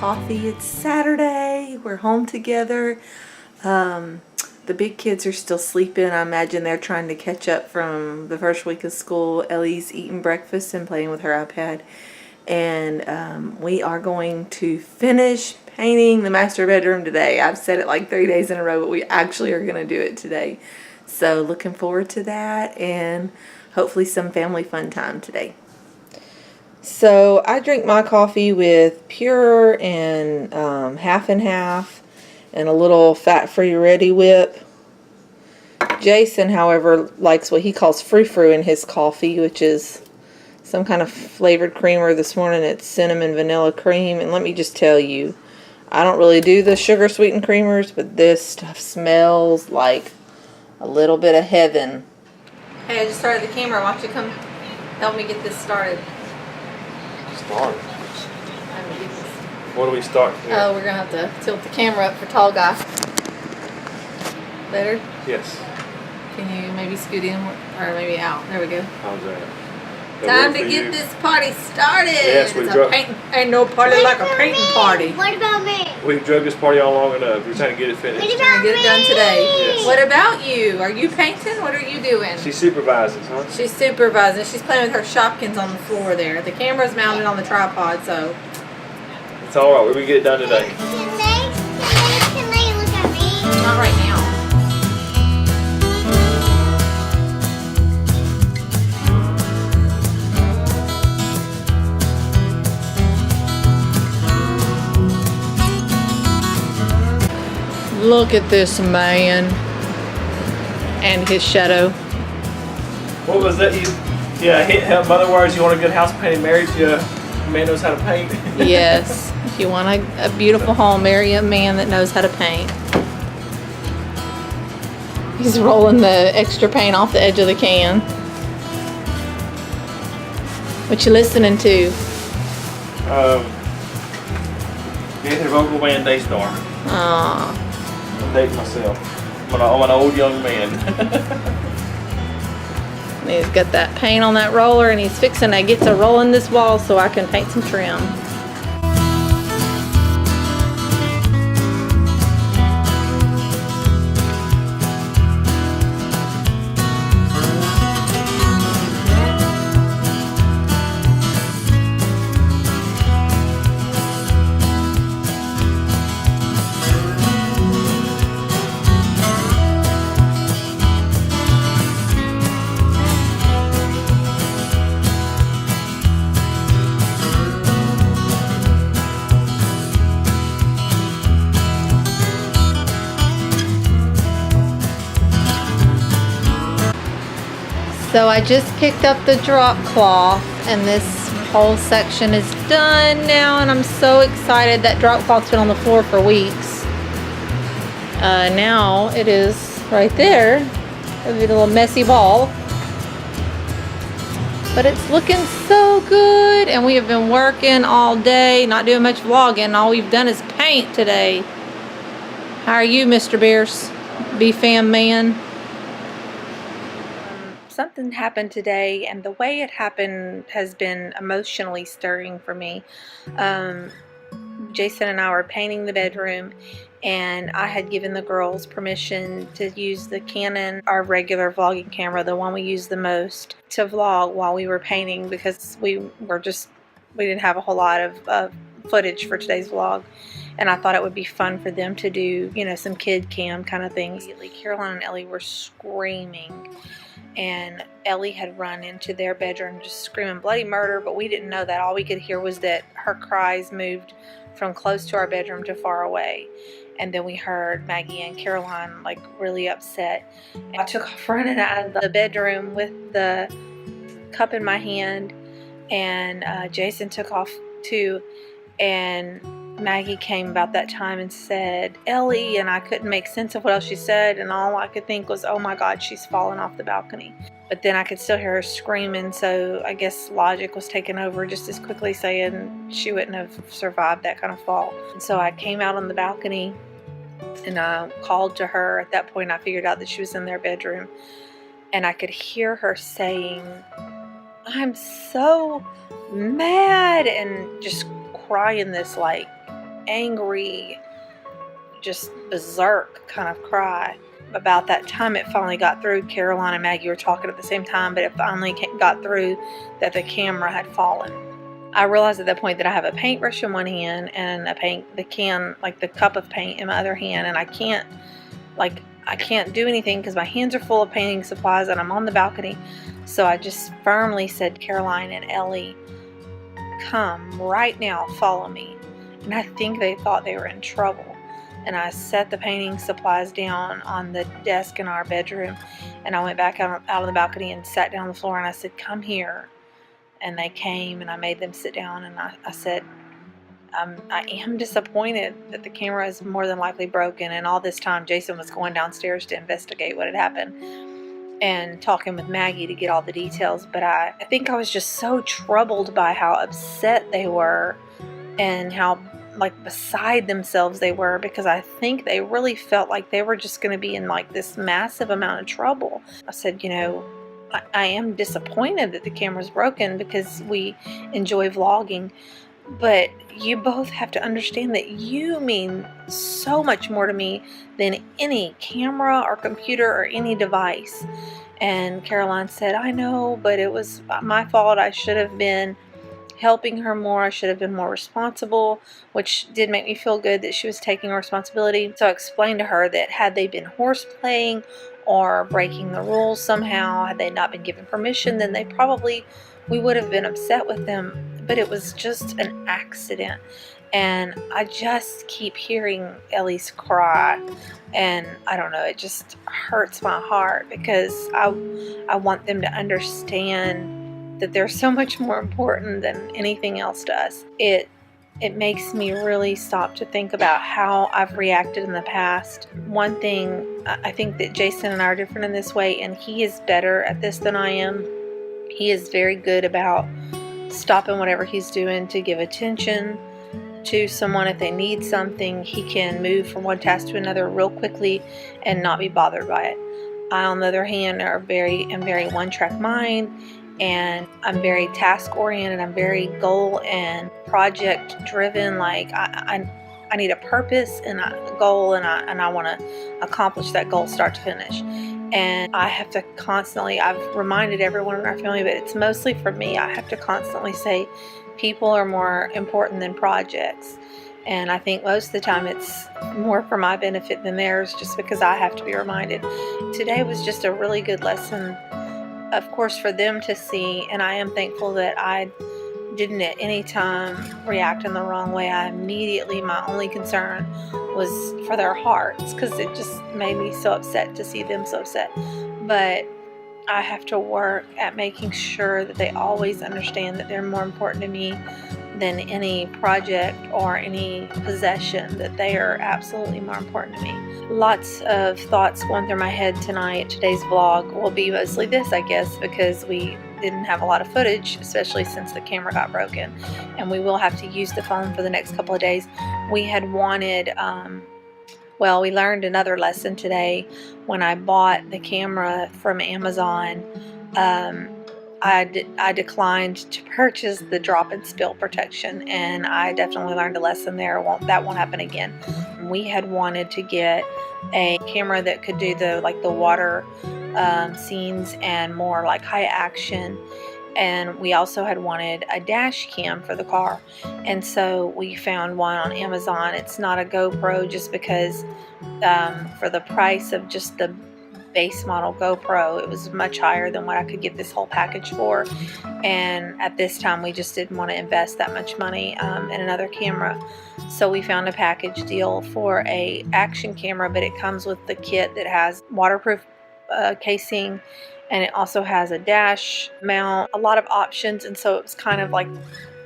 coffee. It's Saturday. We're home together. The big kids are still sleeping. I imagine they're trying to catch up from the first week of school. Ellie's eating breakfast and playing with her iPad. And we are going to finish painting the master bedroom today. I've said it like 3 days in a row, but we actually are going to do it today. So looking forward to that and hopefully some family fun time today. So I drink my coffee with pure and half and half and a little fat-free Ready Whip. Jason, however, likes what he calls frou-frou in his coffee, which is some kind of flavored creamer. This morning it's cinnamon vanilla cream, and let me just tell you, I don't really do the sugar sweetened creamers, but this stuff smells like a little bit of heaven. Hey, I just started the camera. Why don't you come help me get this started? Start? What do we start here? Oh, we're going to have to tilt the camera up for tall guy. Better? Yes. Can you maybe scoot in or maybe out? There we go. How's that? Time to get this party started. Yes, we drug. Ain't no party like a painting party. What about me? We've drugged this party on long enough. We're trying to get it finished. What Trying about to get it done me? today. Yes. What about you? Are you painting? What are you doing? She supervises, huh? She's supervising. She's playing with her Shopkins on the floor there. The camera's mounted on the tripod, so. It's all right. We're gonna get it done today. Can they look at me? Not right now. Look at this man and his shadow. What was that? Yeah, in other words, you want a good house painted married to a man knows how to paint? Yes, if you want a beautiful home, marry a man that knows how to paint. He's rolling the extra paint off the edge of the can. What you listening to? Anthony Vocal Band Daystar. Aw. I'm dating myself. I'm an old young man. He's got that paint on that roller and he's fixing to get to rolling this wall so I can paint some trim. So I just picked up the drop cloth and this whole section is done now and I'm so excited. That drop cloth's been on the floor for weeks. Now it is right there. It'll be a little messy ball. But it's looking so good and we have been working all day, not doing much vlogging. All we've done is paint today. How are you, Mr. Beers? B-Fam man? Something happened today and the way it happened has been emotionally stirring for me. Jason and I were painting the bedroom and I had given the girls permission to use the Canon, our regular vlogging camera, the one we use the most, to vlog while we were painting because we didn't have a whole lot of footage for today's vlog. And I thought it would be fun for them to do, you know, some kid cam kind of things. Caroline and Ellie were screaming. And Ellie had run into their bedroom just screaming bloody murder, but we didn't know that. All we could hear was that her cries moved from close to our bedroom to far away. And then we heard Maggie and Caroline like really upset. And I took off running out of the bedroom with the cup in my hand, and Jason took off too. And Maggie came about that time and said, "Ellie," and I couldn't make sense of what else she said, and all I could think was, oh my God, she's fallen off the balcony. But then I could still hear her screaming, so I guess logic was taking over just as quickly, saying she wouldn't have survived that kind of fall. And so I came out on the balcony and I called to her. At that point I figured out that she was in their bedroom, and I could hear her saying, "I'm so mad," and just crying this like angry, just berserk kind of cry. About that time it finally got through. Caroline and Maggie were talking at the same time, but it finally got through that the camera had fallen. I realized at that point that I have a paintbrush in one hand and the cup of paint in my other hand, and I can't do anything because my hands are full of painting supplies and I'm on the balcony. So I just firmly said, Caroline and Ellie, come right now, follow me. And I think they thought they were in trouble. And I set the painting supplies down on the desk in our bedroom, and I went back out on the balcony and sat down on the floor, and I said, come here. And they came, and I made them sit down, and I said, I am disappointed that the camera is more than likely broken. And all this time Jason was going downstairs to investigate what had happened and talking with Maggie to get all the details. But I think I was just so troubled by how upset they were and how beside themselves they were, because I think they really felt like they were just going to be in this massive amount of trouble. I said, I am disappointed that the camera's broken because we enjoy vlogging, but you both have to understand that you mean so much more to me than any camera or computer or any device. And Caroline said, I know, but it was my fault. I should have been helping her more. I should have been more responsible, which did make me feel good that she was taking responsibility. So I explained to her that had they been horseplaying or breaking the rules somehow, had they not been given permission, then we would have been upset with them. But it was just an accident. And I just keep hearing Ellie's cry, and I don't know, it just hurts my heart because I want them to understand that they're so much more important than anything else to us. It makes me really stop to think about how I've reacted in the past. One thing, I think that Jason and I are different in this way, and he is better at this than I am. He is very good about stopping whatever he's doing to give attention to someone. If they need something, he can move from one task to another real quickly and not be bothered by it. I, on the other hand, am very one-track mind, and I'm very task oriented. I'm very goal and project driven. I need a purpose and a goal, and I want to accomplish that goal start to finish. And I have to constantly, I've reminded everyone in our family, but it's mostly for me, I have to constantly say people are more important than projects. And I think most of the time it's more for my benefit than theirs, just because I have to be reminded. Today was just a really good lesson, of course, for them to see, and I am thankful that I didn't at any time react in the wrong way. My only concern was for their hearts, because it just made me so upset to see them so upset. But I have to work at making sure that they always understand that they're more important to me than any project or any possession, that they are absolutely more important to me. Lots of thoughts going through my head tonight. Today's vlog will be mostly this, I guess, because we didn't have a lot of footage, especially since the camera got broken, and we will have to use the phone for the next couple of days. We had wanted, we learned another lesson today. When I bought the camera from Amazon, I declined to purchase the drop and spill protection, and I definitely learned a lesson there. That won't happen again. We had wanted to get a camera that could do the water scenes and more high action, and we also had wanted a dash cam for the car, and so we found one on Amazon. It's not a GoPro, just because for the price of just the base model GoPro, it was much higher than what I could get this whole package for, and at this time we just didn't want to invest that much money in another camera. So we found a package deal for a action camera, but it comes with the kit that has waterproof casing, and it also has a dash mount, a lot of options, and so it was kind of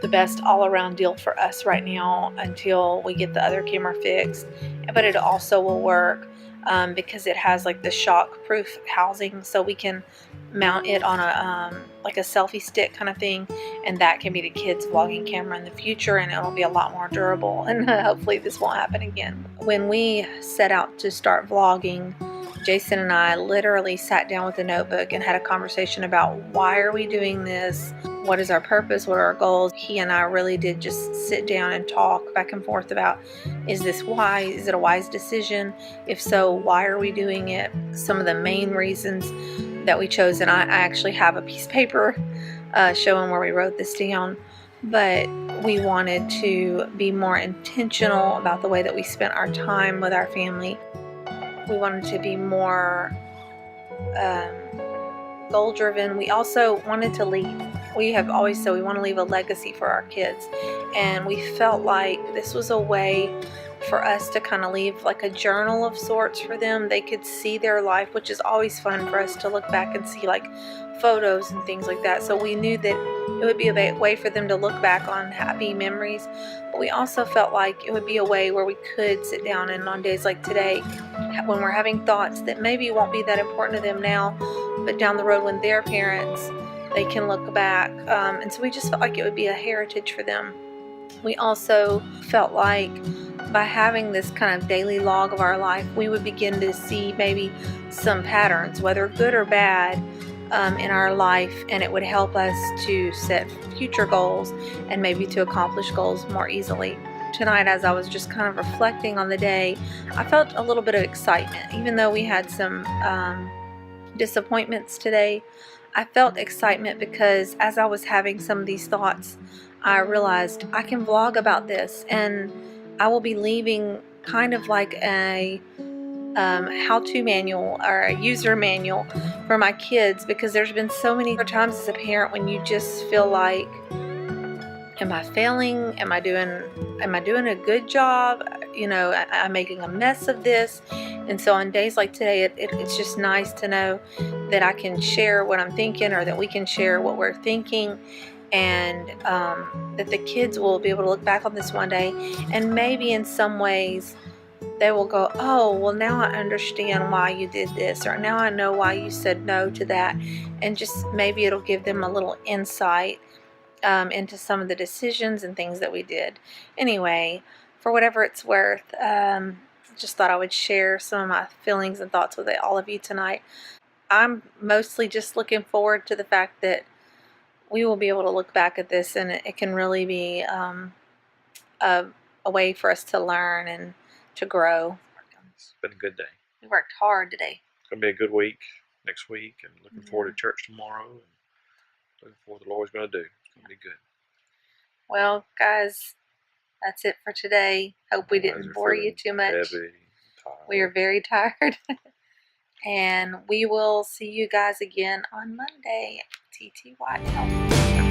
the best all-around deal for us right now until we get the other camera fixed. But it also will work because it has the shock-proof housing, so we can mount it on a a selfie stick kind of thing, and that can be the kids' vlogging camera in the future, and it'll be a lot more durable, and hopefully this won't happen again. When we set out to start vlogging, Jason and I literally sat down with a notebook and had a conversation about why are we doing this? What is our purpose? What are our goals? He and I really did just sit down and talk back and forth about, is this wise? Is it a wise decision? If so, why are we doing it? Some of the main reasons that we chose, and I actually have a piece of paper showing where we wrote this down, but we wanted to be more intentional about the way that we spent our time with our family. We wanted to be more goal driven. We also wanted to leave. We have always said we want to leave a legacy for our kids, and we felt like this was a way for us to kind of leave like a journal of sorts for them. They could see their life, which is always fun for us to look back and see like photos and things like that. So we knew that it would be a way for them to look back on happy memories, but we also felt like it would be a way where we could sit down and on days like today, when we're having thoughts that maybe won't be that important to them now, but down the road when they're parents, they can look back. And so we just felt like it would be a heritage for them. We also felt like by having this kind of daily log of our life, we would begin to see maybe some patterns, whether good or bad, in our life, and it would help us to set future goals and maybe to accomplish goals more easily. Tonight, as I was just kind of reflecting on the day, I felt a little bit of excitement. Even though we had some disappointments today, I felt excitement because as I was having some of these thoughts, I realized I can vlog about this, and I will be leaving kind of like a how-to manual or a user manual for my kids, because there's been so many times as a parent when you just feel like, am I failing? Am I doing a good job? You know, I'm making a mess of this. And so on days like today, it's just nice to know that I can share what I'm thinking, or that we can share what we're thinking, and that the kids will be able to look back on this one day, and maybe in some ways they will go, oh, well, now I understand why you did this, or now I know why you said no to that, and just maybe it'll give them a little insight into some of the decisions and things that we did. Anyway, for whatever it's worth, just thought I would share some of my feelings and thoughts with all of you tonight. I'm mostly just looking forward to the fact that we will be able to look back at this, and it can really be a way for us to learn and to grow. It's been a good day. We worked hard today. It's going to be a good week next week, and looking forward to church tomorrow, and looking forward to what the Lord's going to do. It's going to be good. Well, guys, that's it for today. Hope we didn't bore you too much. Heavy, tired. We are very tired. And we will see you guys again on Monday. TTY.